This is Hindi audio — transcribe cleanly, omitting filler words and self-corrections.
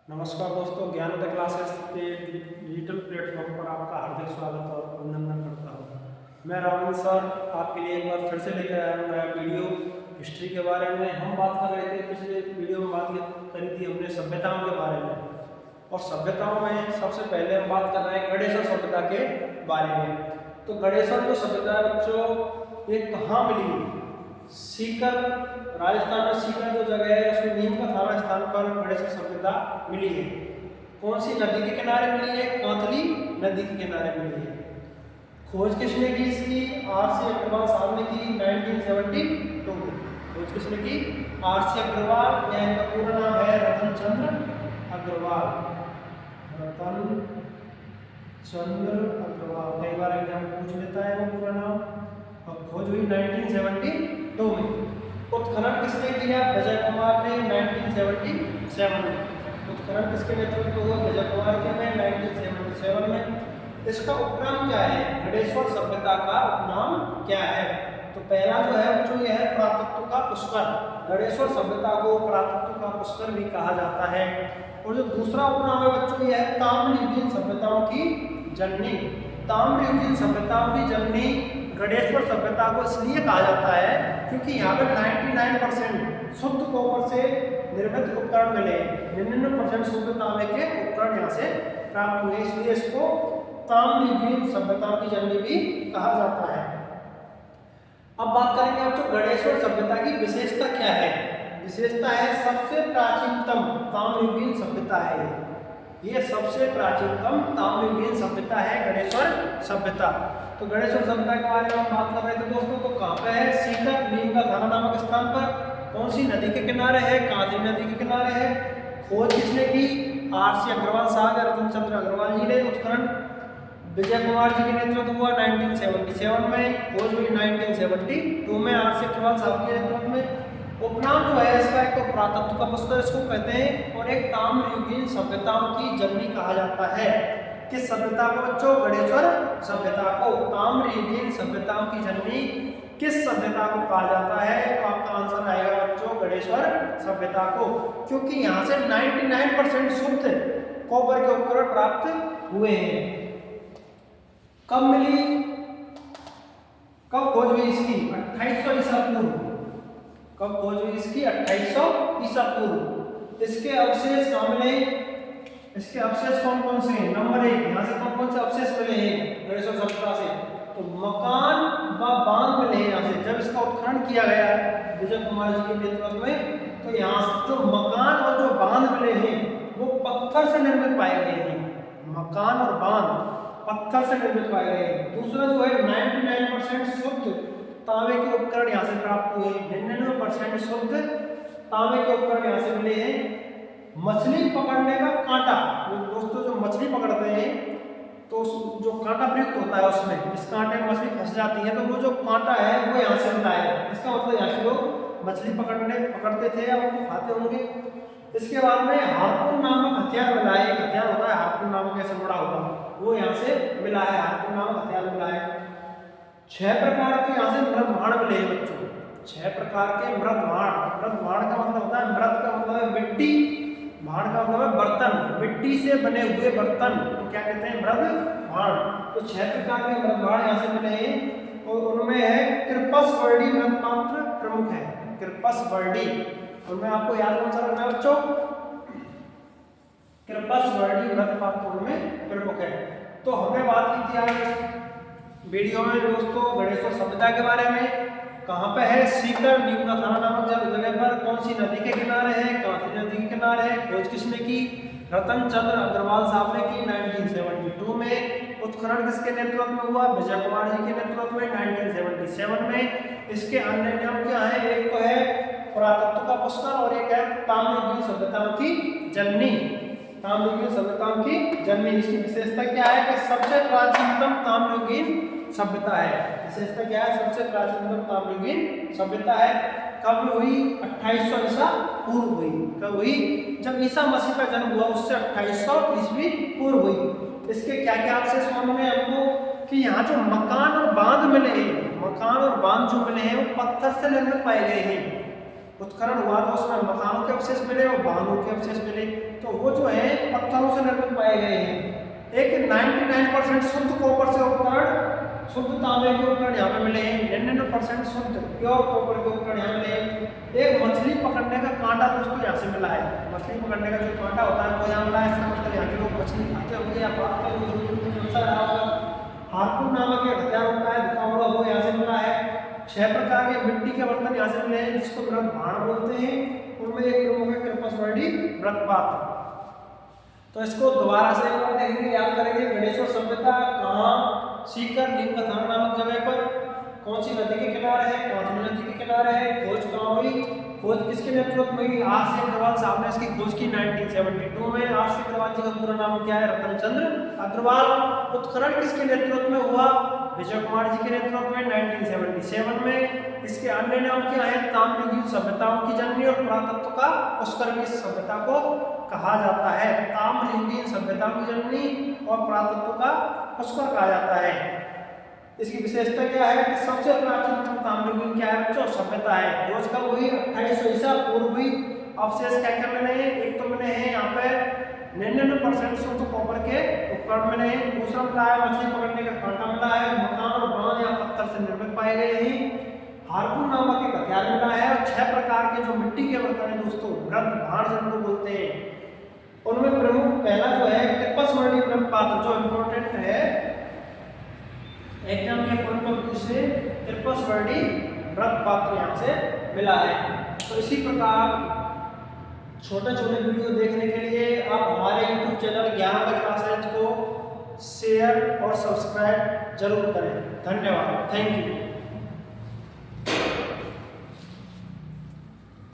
नमस्कार दोस्तों, ज्ञानोदय क्लासेस के डिजिटल प्लेटफॉर्म पर आपका हार्दिक स्वागत और अभिनंदन करता हूँ। मैं रावण सर आपके लिए एक बार फिर से लेकर आया हूँ नया वीडियो। हिस्ट्री के बारे में हम बात कर रहे थे, पिछले वीडियो में बात करी थी हमने सभ्यताओं के बारे में। और सभ्यताओं में सबसे पहले हम बात कर रहे हैं गणेशर सभ्यता के बारे में। तो गणेशर जो सभ्यता है बच्चों, ये कहाँ मिली? सीकर, राजस्थान में सीकर जो जगह है उसमें नीम का थाना स्थान पर गणेशर सभ्यता मिली है। कौन सी नदी के किनारे मिली है? कांतली नदी के किनारे मिली है। खोज किसने की इसकी? आर.सी. अग्रवाल साहब ने की 1972 में। खोज किसने की? आर.सी. अग्रवाल, या इनका पूरा नाम है रतन चंद्र अग्रवाल। रतन चंद्र अग्रवाल, कई बार एग्जाम पूछ लेता है वो पूरा नाम। और खोज हुई 1972 में। उत्खनन किसने किया? विजय कुमार ने 1977 में। उत्खनन किसके नेतृत्व में हुआ? विजय कुमार के में 1977 में। इसका उपनाम क्या है? गणेश्वर सभ्यता का उपनाम क्या है? तो पहला जो है बच्चों ये है पुरातत्व का पुष्कर। गणेश्वर सभ्यता को पुरातत्व का पुष्कर भी कहा जाता है। और जो दूसरा उपनाम है बच्चों ये है ताम्रयुगीन सभ्यताओं की जननी। ताम्रयुगीन सभ्यताओं की जननी गणेश्वर सभ्यता को इसलिए कहा जाता है क्योंकि यहाँ पर 99% शुद्ध कॉपर से निर्मित उपकरण मिले, 99% शुद्ध तांबे के उपकरण यहाँ से प्राप्त हुए, इसलिए इसको ताम्रयुगीन सभ्यताओं की जननी भी कहा जाता है। अब बात करेंगे आप तो गणेश्वर सभ्यता की विशेषता क्या है? विशेषता है सबसे प्राचीनतम ताम्रयुगीन सभ्यता है। ये सबसे प्राचीनतम ताम्रयुगीन सभ्यता है गणेश्वर सभ्यता। तो गणेश्वर सभ्यता के बारे में हम बात कर रहे थे दोस्तों। तो कहाँ पे है? सीकर, नीम का थाना नामक स्थान पर। कौन सी नदी के किनारे है? कांतली नदी के किनारे है। खोज किसने की? आर.सी. अग्रवाल साहब या रतन चंद्र अग्रवाल जी ने। उत्खनन विजय कुमार जी के नेतृत्व हुआ 1977 में। खोज हुई 1972 में आर.सी. अग्रवाल साहब के नेतृत्व में। उपनाम जो है इसका एक तो पुरातत्व का पुष्कर इसको कहते हैं, और एक ताम्रयुगीन सभ्यताओं की जननी कहा जाता है। किस सभ्यता को बच्चों? गणेश्वर सभ्यता को। ताम्रयुगीन सभ्यताओं की जननी किस सभ्यता को कहा जाता है? तो आपका आंसर आएगा बच्चों गणेश्वर सभ्यता को, क्योंकि यहाँ से 99% शुद्ध कॉपर के उपकरण प्राप्त हुए हैं। कब मिली? कब खोज हुई इसकी? 2800 ईसा पूर्व। कब खोज हुई इसकी? 2800 ईसा पूर्व। इसके अवशेष कहाँ मिले? इसके अवशेष कौन कौन से हैं? नंबर 1, यहाँ से कौन कौन से अवशेष मिले हैं गणेश्वर सभ्यता से? तो मकान व बांध मिले हैं यहाँ से। जब इसका उत्खनन किया गया है विजय कुमार जी के नेतृत्व में, तो यहाँ से जो मकान और जो बांध मिले हैं वो पत्थर से निर्मित पाए गए हैं। मकान और बांध पत्थर से निर्मित पाए गए हैं। दूसरा जो है 99% शुद्ध तांबे के उपकरण यहाँ से प्राप्त हुए। 99% शुद्ध तांबे के उपकरण यहाँ से मिले हैं। मछली पकड़ने का कांटा, दोस्तों जो मछली पकड़ते हैं तो जो कांटा प्रयुक्त होता है उसमें, जिस कांटे में मछली फंस जाती है, तो वो जो कांटा है वो यहाँ से मिला है। इसका मतलब यहाँ से लोग मछली पकड़ते थे या उनको खाते होंगे। इसके बाद में हार्पून नामक हथियार मिला है। एक हथियार होता है हार्पून नामक, ऐसे बड़ा होगा, वो यहाँ से मिला है। हार्पून नामक हथियार मिला है। 6 प्रकार के यहाँ से मृतभाण मिले हैं बच्चों। 6 प्रकार के मृतभाण। मृतभाण का मतलब होता है, मृत का मतलब है मिट्टी, भाण का मतलब है बर्तन, मिट्टी से बने हुए बर्तन तो क्या कहते हैं? मृतभाण। तो 6 प्रकार के मृतभाण यहाँ से मिले हैं, और उनमें है कृपसवर्णी मृतपात्र प्रमुख है। कृपसवर्णी, उनमें आपको याद कौन सा रखना है बच्चों? कृपसवर्णी मृतपात्र उनमें प्रमुख है। तो हमने बात की थी आज वीडियो में दोस्तों गणेश्वर सभ्यता के बारे में। कहाँ पे है? सीकर, नीम का थाना नामक जगह पर। कौन सी नदी के किनारे है? कांतली नदी के किनारे है। खोज किसने की? रतन चंद्र अग्रवाल साहब ने की 1972 में। उत्खनन किसके नेतृत्व में हुआ? विजय कुमार जी के नेतृत्व में 1977 में। इसके अन्य नाम क्या है? एक तो है पुरातत्व का पुष्कर और एक है ताम्रयुगीन सभ्यताओं की जननी। ताम्रयुगीन सभ्यताओं की जननी। इसकी विशेषता क्या है? कि सबसे प्राचीनतम ताम्रयुगीन सभ्यता है। विशेषता क्या है? सबसे प्राचीनतम ताम्रयुगीन सभ्यता है। कब हुई? 2800 ईसा पूर्व हुई। कब हुई? जब ईसा मसीह का जन्म हुआ उससे 2800 ईस्वी पूर्व हुई। इसके क्या क्या अवशेष मालूम है हमको? कि यहाँ जो मकान और बांध मिले हैं, मकान और बांध जो मिले हैं वो पत्थर से निर्मित पाए गए हैं। उत्खनन हुआ तो उसमें मकानों के अवशेष मिले और वाहनों के अवशेष मिले, तो वो जो है पत्थरों से निर्मित पाए गए हैं। एक 99% शुद्ध कॉपर से उपकरण, शुद्ध तांबे के उपकरण यहाँ पे मिले हैं, 99% शुद्ध प्योर कॉपर के उपकरण यहाँ मिले हैं। एक मछली पकड़ने का कांटा दोस्तों यहाँ से मिला है, मछली पकड़ने का जो कांटा होता है वो यहाँ मिला है। इसका मतलब यहाँ के लोग मछली खाते होंगे या पालते होंगे। हार्पून नामक एक हथियार होता है दिखा हुआ, वो यहाँ से मिला है। 6 प्रकार के मिट्टी के बर्तन यहाँ से मिले हैं जिसको मृत भाण बोलते हैं। उनमें एक प्रमुख है कृपसवर्णी मृत पात्र। तो इसको दोबारा से एक बार देखेंगे, याद करेंगे। गणेश्वर सभ्यता कहाँ, सीकर नीमकथान नामक जगह पर, कौन सी नदी के किनारे है, कौन नदी के किनारे है, खोज कहाँ हुई, खोज किसके नेतृत्व में हुई, R.C. अग्रवाल साहब ने इसकी खोज की 1972 में। R.C. अग्रवाल जी का पूरा नाम क्या है, रतन चंद्र अग्रवाल। उत्खनन किसके नेतृत्व में हुआ, विजय कुमार जी के नेतृत्व में 1977 में। इसके अन्य नाम क्या है, ताम्रयुगीन सभ्यताओं की जननी और पुरातत्व का पुष्कर भी इस सभ्यता को कहा जाता है। ताम्रयुगीन सभ्यताओं की जननी और पुरातत्व का पुष्कर कहा जाता है। इसकी विशेषता क्या है कि सबसे प्राचीन ताम्रयुगीन क्या है बच्चों, सभ्यता है। खोज कब हुई, 2800 ईसा पूर्व हुई। अवशेष क्या क्या मिले हैं, एक तो मिले हैं यहाँ पे 99% शुद्ध कॉपर के उपकरण मिले हैं। दूसरा मिला है मछली पकड़ने का कांटा मिला है। मकान और बांध या पत्थर से निर्मित पाए गए हैं। हार्पून नामक एक हथियार मिला है। और 6 प्रकार के जो मिट्टी के बर्तन है दोस्तों, मृत भाण जिनको बोलते हैं, उनमें प्रमुख पहला जो है कृपसवर्णी मृत पात्र, जो इम्पोर्टेंट है एग्जाम के पॉइंट ऑफ व्यू से, कृपसवर्णी मृत पात्र यहाँ से मिला है। तो इसी प्रकार छोटे छोटे वीडियो देखने के लिए आप हमारे YouTube चैनल ज्ञान क्लासेज को शेयर और सब्सक्राइब जरूर करें। धन्यवाद, थैंक यू।